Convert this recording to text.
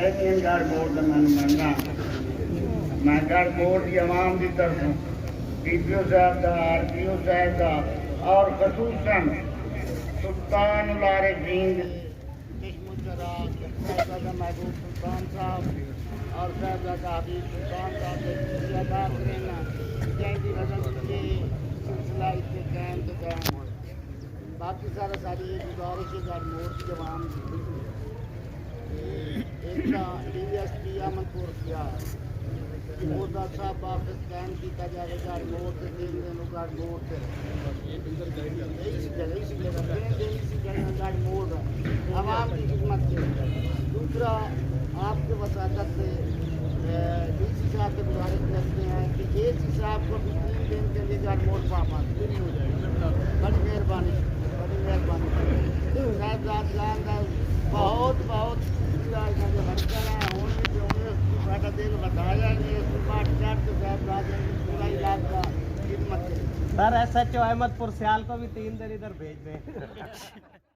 لیکن گڑھ موڑ کا میں مننا میں گڑھ موڑ کی عوام کی طرفوں ڈی پی او صاحب کا آر پی او صاحب کا اور خصوصاً سلطان العارفین صاحبزادہ محبوب سلطان صاحب اور صاحبزادہ حبیب سلطان صاحب کے شکریہ ادا کرنا جن کی وجہ سے سلسلہ اتنے قائم تو قائم ہو باقی سارا ساری یہ گزارش ہے گڑھ موڑ کی عوام ایک ڈی ایس پی امن پور کیا مودا صاحب واپس قائم کیا جائے گڑھ موڑ سے تین دنوں گڑھ موڑ سے گڑھ موڑ عوام کی خدمت سے دوسرا آپ کے وساطت سے ڈی سی صاحب سے گزارش کرتے ہیں کہ اے سی صاحب کو بھی 3 دن کے لیے گڑھ موڑ پاپاس پوری ہو جائے بڑی مہربانی صاحبزاد جان کا بہت بہت جو ہرکر ہیں انہوں نے دل بتایا کہ صاحبزاد پورا علاقہ خدمت سر ایس ایچ او احمد پور سیال کو بھی 3 دن ادھر بھیج دیں